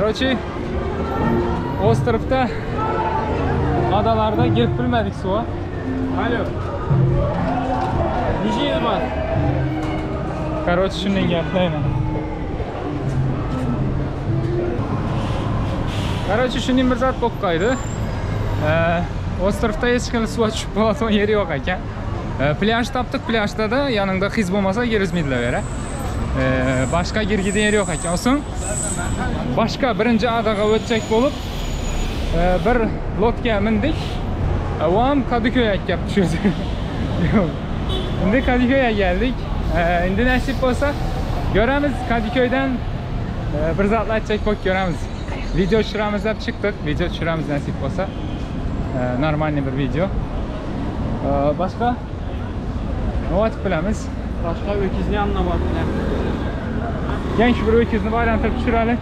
Короче, ostrovda adalarda girip bilmedik suya. Alo. Nişiniz var? Короче, shundan gaplayman. Короче, shundan bir zat bo'lib qoldi. Ostrovda hech qanday suv tushib qoladigan yeri yo'q ekan. Plyaj topdik, plyajda da yanında qiz bo'lmasa girizmaydilar. Başka girgide yeri yo'q ekan. Olsun. Başka birinci adaga o'tsak bo'lib, bir lotga mindik. O ham Kadıköy'e gap tushdi. Endi Kadıköy'e geldik. Endi nasip bo'lsa göremiz Kadıköy'den bir zatla aytsak bo'lib göremiz. Video tushiramiz deb chiqdik. Video tushiramiz nasip bo'lsa. Normalniy bir video. Başka ne aytib bilamiz? Başka öküzün yanına var. Genç bir öküzni baylantirib tushiraylik.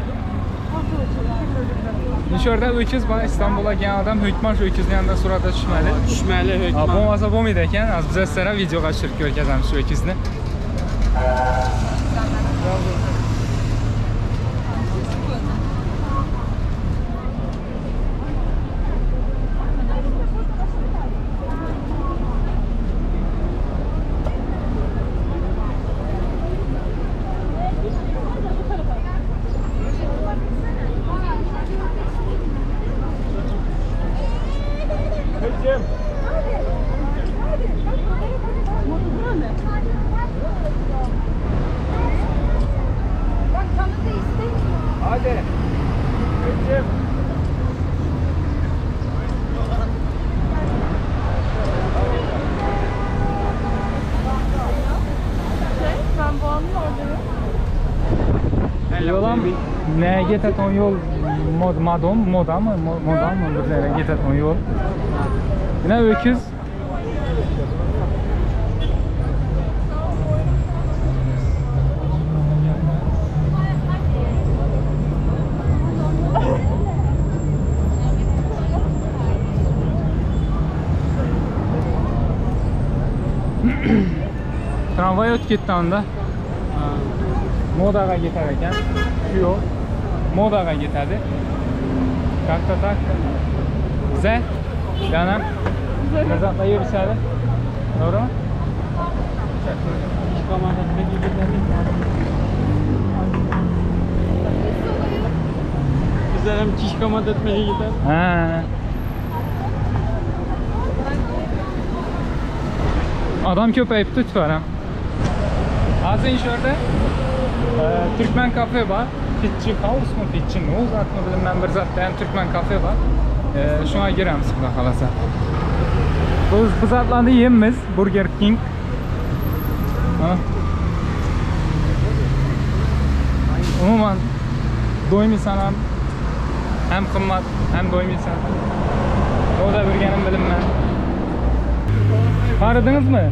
Nişorda öküz bana İstanbul'a gelen adam hükman şu öküzün yanında surata düşmeli. Düşmeli hükman. Bo'lmasa bo'lmaydi ekan. Az bize sizlarga video qashirib ko'rgazamiz şu öküzni. Hadi. Ben bu anlamda Yo'lam ne getaton yo'l modam mı bizlere getaton yo'l. Yine öküz. Tramvay öt gitti anda. Modaga gitar ekan. Şu yol Modaga gitadi. Tak. Güzel. Canım. Kazakla yürüsədi. Doğru mu? Çıkamadı. Güzelim kişkamat etmeye gider. Ha. Adam köpeyip tutvarım. Azın şurada Türkmen kafe var. Fitçi House mu Fitçi ne o zaten bilmem bir zaten Türkmen kafe var. Şuna giremiz burada kalasa. Bu zatlarını yiyemiz Burger King. Ha. Umuman doymuyorsan hem kımmat hem doymuyorsan. O da burgenin bilinmez. Aradınız mı?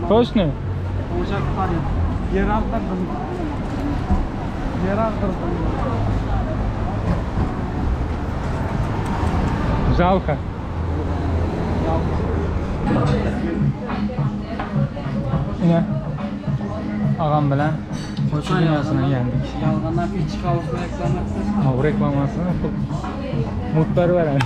Точно? Olacak hani. Yer aldırdım. Жалко. Yine ağam bilen Koçu dünyasına geldik. Yalganlar bir çıkavusunu reklamlaksın. Bu reklamasını mutları veren.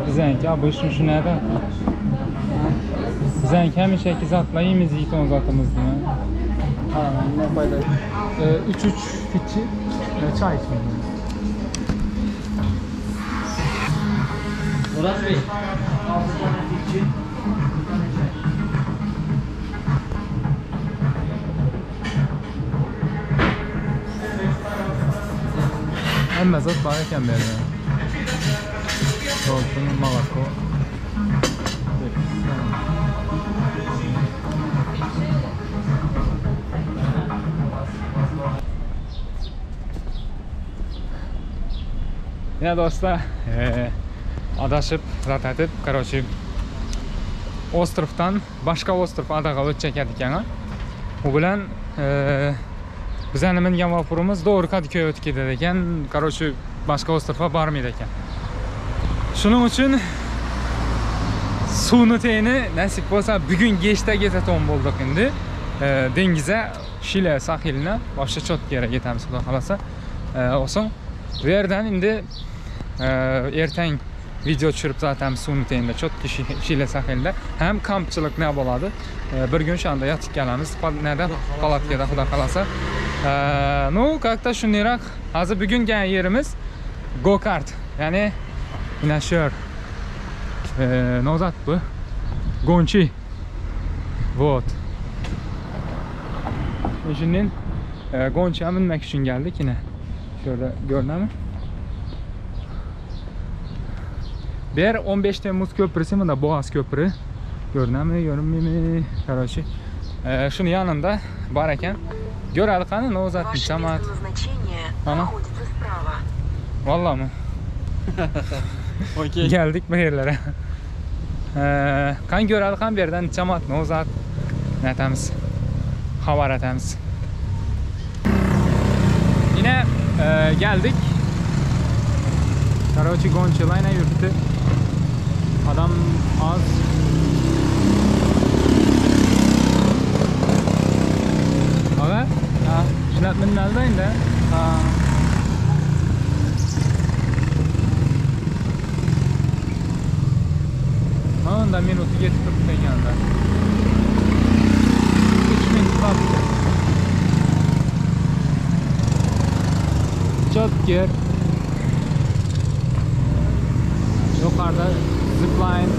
Bizdenki abi şu nerede? Bizdenki hem şekil zatlayımız yiğit on zatımız değil mi? Ne fayda? 3-3 fitçi çay içmeyi. Murat Bey. Hem zat var iken böyle. Dolphin, Malako. Yine dostlar adashib zat etib, короче ostrovdan boshqa ostrov adaga o'tsak ekan. U bilan bizning mingan vapurimiz to'g'ri Kadıköy'e o'tib ketadi ekan. Короче boshqa ostrovga bormaydi ekan. Shuning uchun suvni teyini nasib bo'lsa bugun kechda ketadigan bo'ldik endi. Dengizga Shila sahilini boshqa cho'tkaraga ketamiz xudo xolasa. Olsin. Bu yerdan endi ertang video tushirib zaten suvni teyinda cho'tki Shila sahilida ham kampchilik ne bo'ladi. Bir gün şu anda yatib kelamiz. Nada palatkada xudo xolasa. Ну, как-то shuningroq, hozir bugun kelgan yerimiz go-kart. Ya'ni nasher. Nozat bu. Gonchi. Вот. Şimdi Gonchi'ye binmek için geldik yine. Şurada gördün mü? Bir 15 Temmuz köprüsü mü da Boğaz Köprü. Gördün mü? Görünmüyor mu? Короче. Şunun yanında bareken. Görəli qanı Nozat Cemaat. Ana. Vallahi mı? Okey. Geldik bu yerlere. Kan görəli qan berdən Cemaat Nozat nətəmiz. Xabar etəmiz. Yine geldik. Короче, Gonchi'layla yürüdü. Adam az. Aga? Ha. Şunatmanın aldayın da. Ha. Onda minutu getirip tekende. 3 minut kaldı. Çok yer. Yukarıda zipline.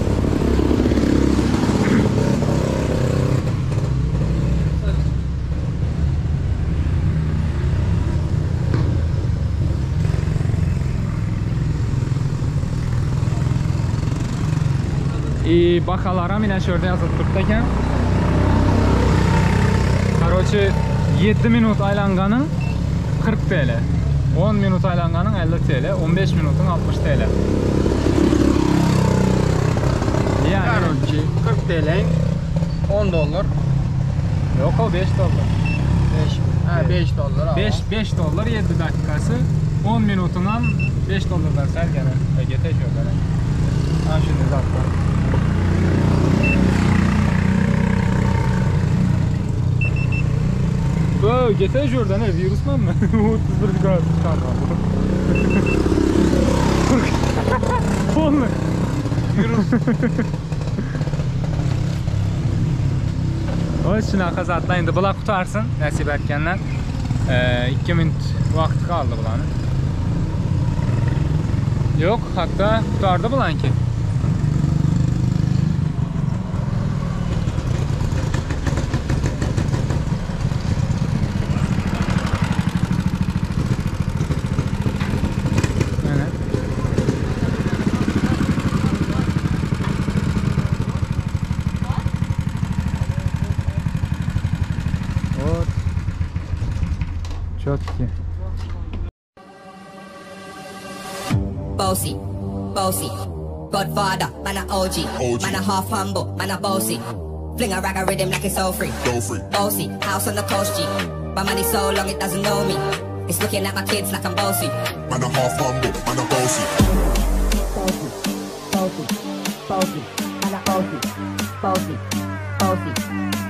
Bakalara yine şurada yazıp dururken. Короче 7 minut aylanganın 40 TL. 10 minut aylanganın 50 TL. 15 minutun 60 TL. Yani Короче 40 TL 10 dolar. yok o 5 dolar. 5 dolar ama. 5 dolar 7 dakikası. 10 minutundan 5 dolardan sergene. Gete şöyle. Ha şimdi zaten. Gete şuradan ne virüs mü? 31 grad çıkardı. Onunla. Virüs. O shunaqa zatlar endi bular qutarsın nasib etgandan 2 minut vaqti qoldi bularni. Yo'q, hatto qutardi bularniki. Четкий. Bossy, bossy, Godfather, man a OG, man a half humble, man a bossy. Fling a rag a rhythm like it's all free. Bossy, house on the coast G. My money so long it doesn't know me. It's looking at my kids like I'm bossy. Man a half humble, man a bossy. Bossy, bossy, bossy, man a bossy, bossy, bossy,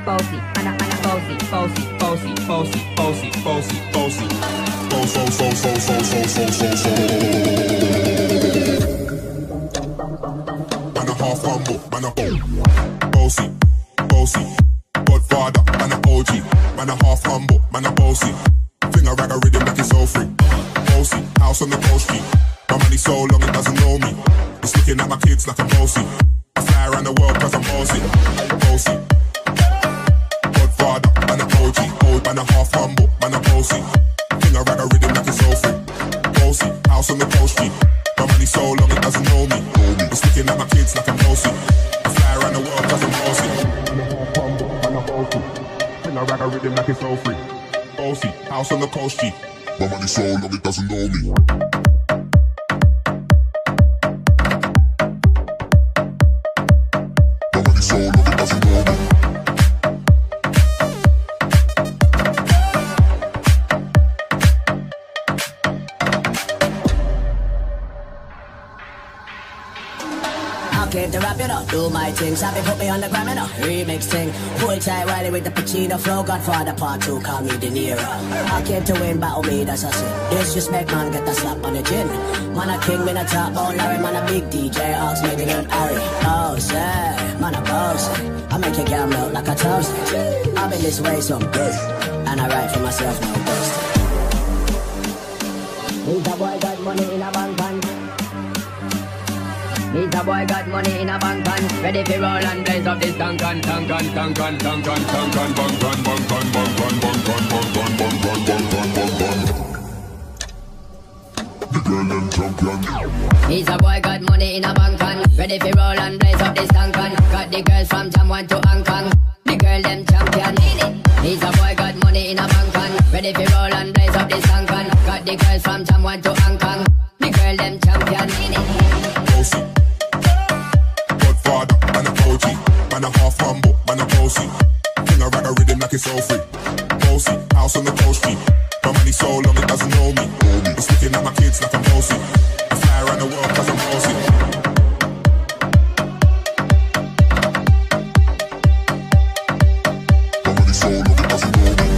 bossy, man a bossy, bossy, bossy, bossy, bossy, bossy, bossy. So. Man a half humble, man a bossy, bossy. Godfather, man a OG, man a half humble, man a bossy. Fling a rag a rhythm like it's all free. Bossy, house on the coast G. My money so long it doesn't know me. It's looking at my kids like I'm bossy. I fly around the world cause I'm bossy, bossy. Godfather, man a OG, man a half humble, man a bossy. Fling a rag a rhythm like it's all free. Bossy, house on the coast G. My money so long it doesn't know me. It's looking at my kids like I'm bossy. I fly around the world cause I'm bossy. Man a bossy. Fling a rag a rhythm like it's all free. Bossy, house on the coast G. My money so long it doesn't know me. My money so long it doesn't know me. came to rap, you know, do my thing. Sabi put me on the gram, you know, remix thing. Pull tight Wiley with the Pacino flow. Godfather part 2, call me De Niro. I came to win, battle me, that's a sin. Disrespect, man, get a slap on the chin. Man a king, man a top, oh Larry, man a big DJ, Ox, maybe not Harry. Oh, say, man a boss. I make your girl melt like a toast. I've been this way someday, and I write for myself, no boast. Me's a boy got money in a bank van. Me's a boy got money in a bank van. Ready for roll and blaze up this Duncan, Duncan, Duncan, Duncan, Duncan, Duncan, Duncan, Duncan, Duncan, Duncan, Duncan, Duncan. The girl them champion. He's a boy got money in a bank van. Ready for roll and blaze up this Duncan. Got the girls from Jamwan to Hong Kong. The girl them champion. He's a boy got money in a bank van. Ready for roll and blaze up this Duncan. Got the girls from Jamwan to Hong Kong. The girl them champion. Bossy. Godfather, man a OG. Man a half humble, man a bossy. King a rag a rhythm like it's all free. Bossy, house on the coast street. My money so long it doesn't know me. It's looking at my kids like I'm bossy. I fly around the world cause I'm bossy. My money so long it doesn't know me.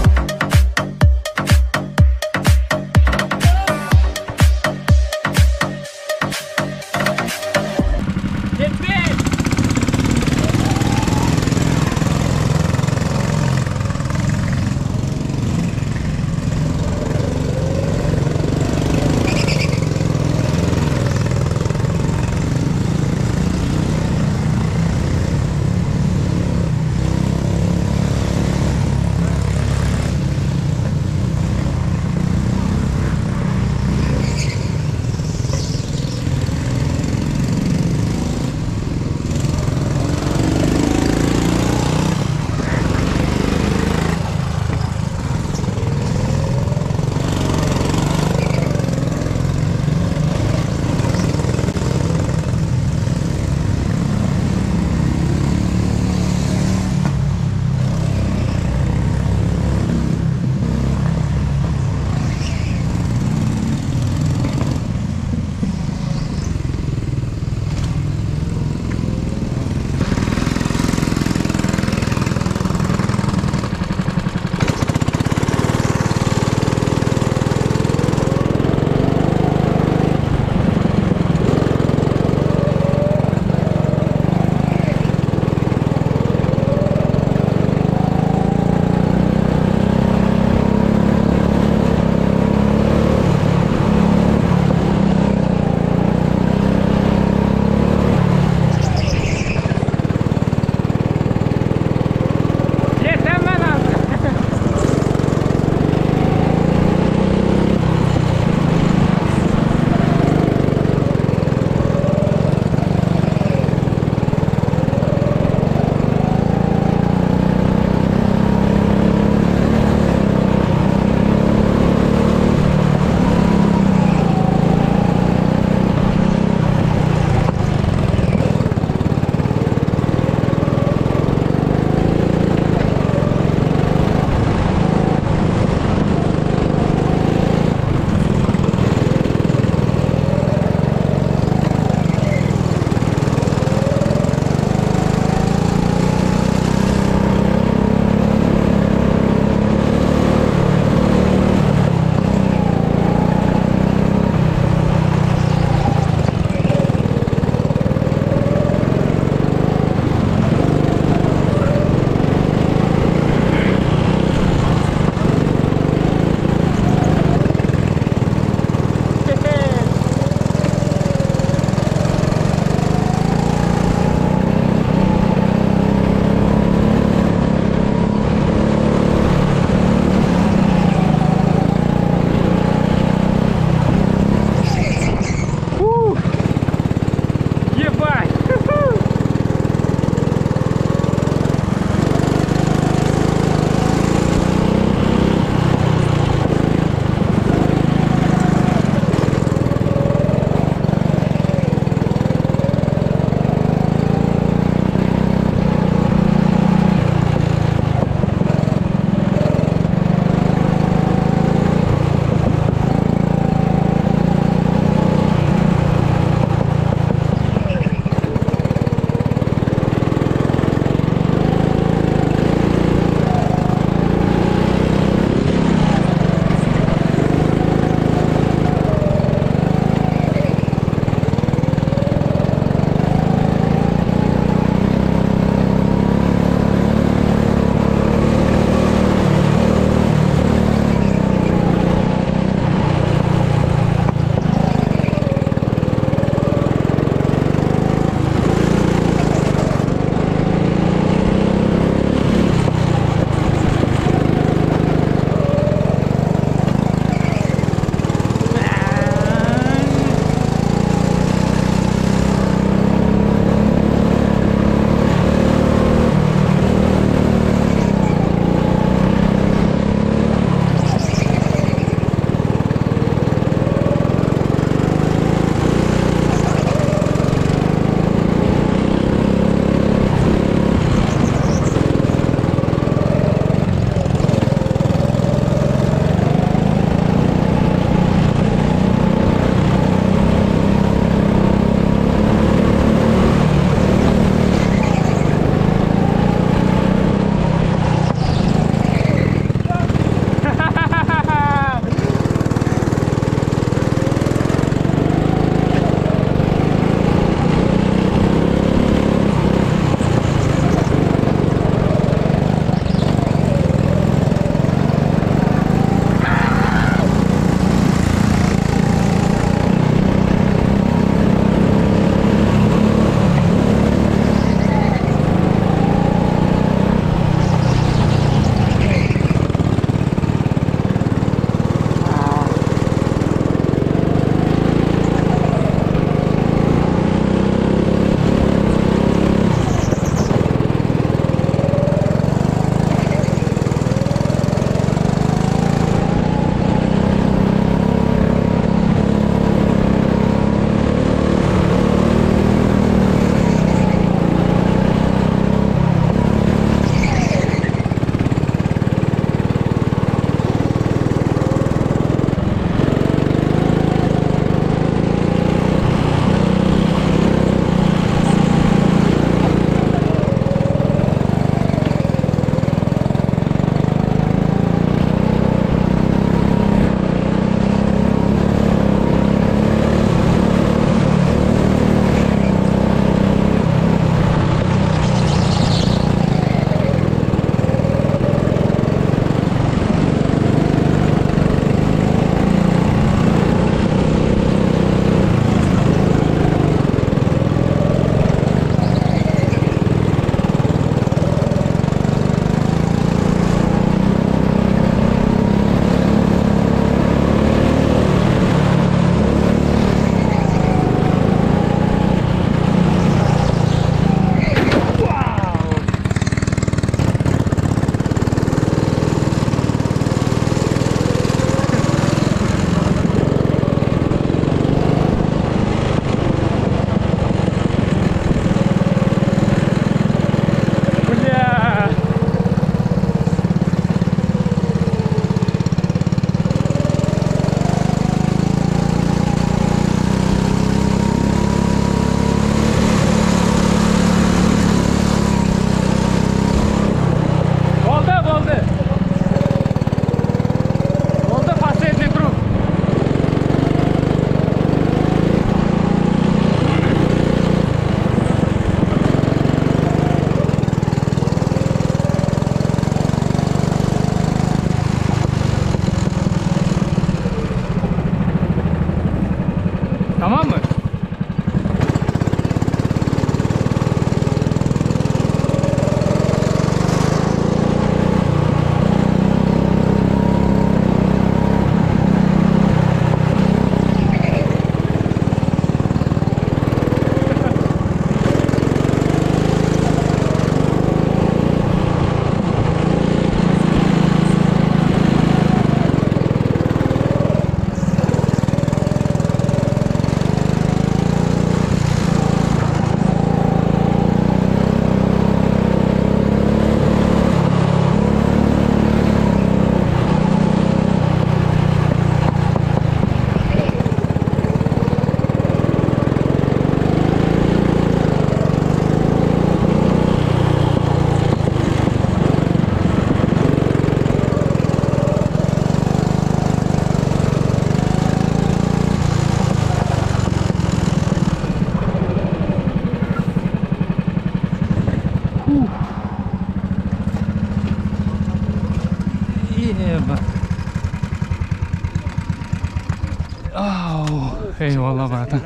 Eyvallah bratan.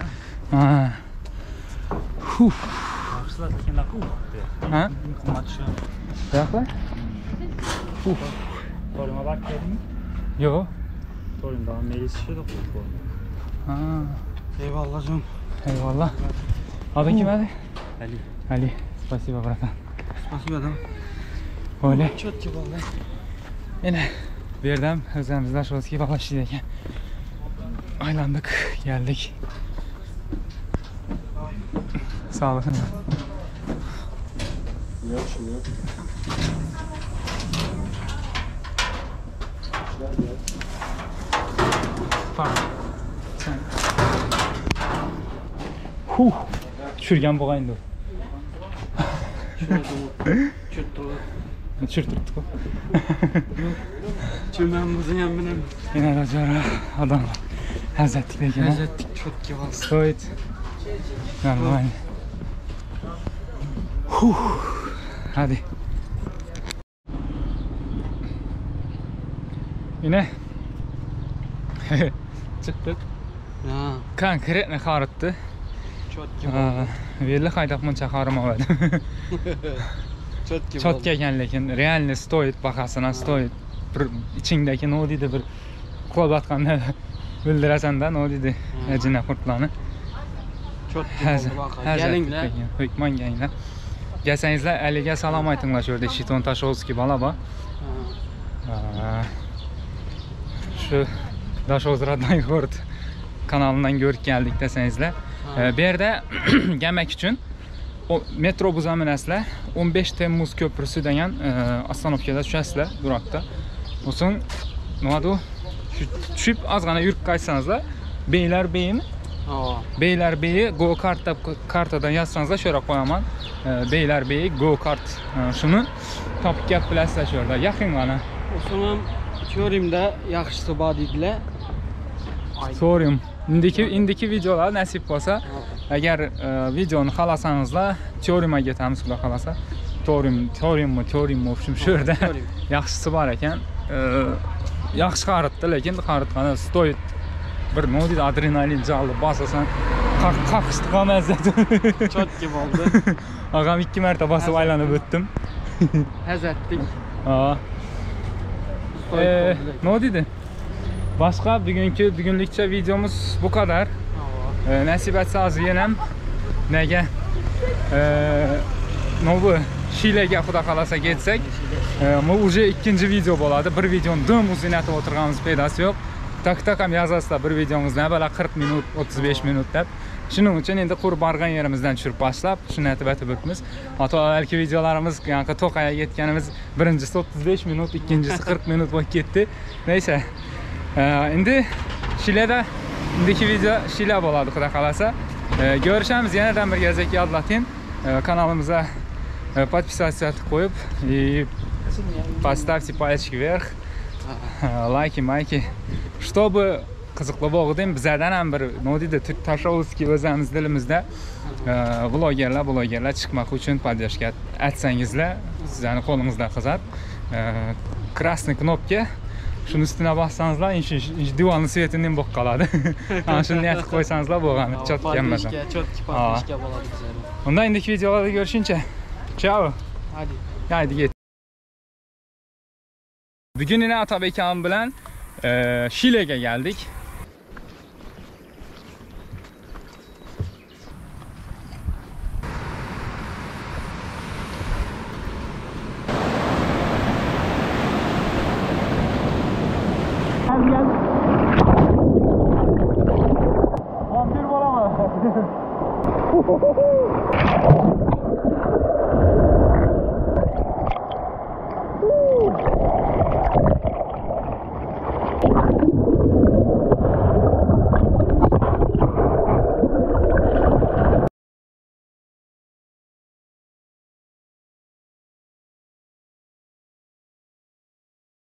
Ha. Ha? Yakla? Toruma bak gelin. Yo. Torum daha meclis işi de koydu. Ha. Eyvallah canım. Eyvallah. Adın kim hadi? Ali. Ali. Spasiba bratan. Nasıl adam? Öyle. Çok gibi oldu. Yine birden özlemizden şurası gibi başlayırken aylandık, geldik. Sağ olasın. Pardon. Sen. Düşürgen boğayın da. Çürtürttük o. Çömemizin yanına. Yine racara adam. Hazretlik yine. Lezzetlik çok gibi olsun. Stoit. Normal. Hadi. Yine. Çıktık. Ya. Konkretne qarıtdı. Çok gibi oldu. Belli qaydaq muncha qarımadı. Çok gibi Çok oldu. kelgan lekin realni stoit bahasına stoit. Bir içindeki ne deydi bir qo'lbatqanda bildirasanda ne deydi ajina qurtlarni. Çok gibi oldu bak. Gelinler. Hükman gelinglar. Gelsangizlar Aliga salom aytinglar shu yerda Shiton Tashovskiy bola bor. Şu Dashoz Radnoy Gord kanalından görüp geldik desengizler. Bu yerda gelmek için o metro buzaminasizlar 15 Temmuz köprüsü degan ostanovkada tushasizlar durakda. Oson nima bu? Tushib ozgina yurib qaytsangizlar Beylerbeyi'ni Beylerbeyi Go Kart deb kartadan yazsangizlar shu yerga qo'yaman. Beylerbeyi Go Kart shuni topib kelib bilasizlar shu yerda. Yaqin mana. Osonam teorimda yaxshisi bor deydilar. So'rayim. Indiki videolar nasib bo'lsa, agar videoni xohlasangizlar, teorimaga ketamiz, xudo xolasa. Teorim, в общем, shu yerda yaxshisi bor ekan. Yaxshi qaritdi, lekin qaritgani stoit bir nima deydi, adrenalin jalli bosasan, qaqishdi qolmazdi. Çok gibi oldu. Ağam 2 marta bosib aylanib o'tdim. Hazretlik. Ha. Ne dedi? Başka bugünlükçe videomuz bu kadar. Nasip etse az yenem. Nege? Ne bu? Şile'ge xudo xolasa getsek. Bu уже ikinci video bo'ladi. Bir videoni dim uzun etib o'tirganimiz foydasi yo'q. Tak ham yozasizlar bir videomizni böyle 40 minut, 35 minut deb. Shuning uchun endi qurib borgan yerimizdan tushirib boshlab, shuni aytib o'tibmiz. Avvalgi videolarimiz, yani To'qayga yetganimiz birinchisi 35 minut, ikkinchisi 40 minut bo'lib ketdi. Neyse. Endi Shilada indiki video Shila bo'ladi xudo xolasa. Görüşemiz yeniden bir gezek yadlatin. Kanalımıza подписаться qo'yib, поставьте пальчик вверх. Лайки. Чтобы qiziqli bo'lg'dim bizlardan ham bir nima deydi Tashovskiy o'zimiz dilimizda blogerlar chiqmoq uchun поддержка atsangizlar sizlarning qo'lingizda qizat. Krasniy knopka shuni ustiga bossangizlar divanli svetining bo'lib qoladi. Ana shuni niyat qilib qo'ysangizlar bo'lgani chotga emas. Chotki podpishka bo'ladi bizlarga. Unda indiki videolarda görüşünce. Ciao. Hadi git. Bugün yine Atabek ağam bilan Şile'ge geldik. Gel. 11 var ama.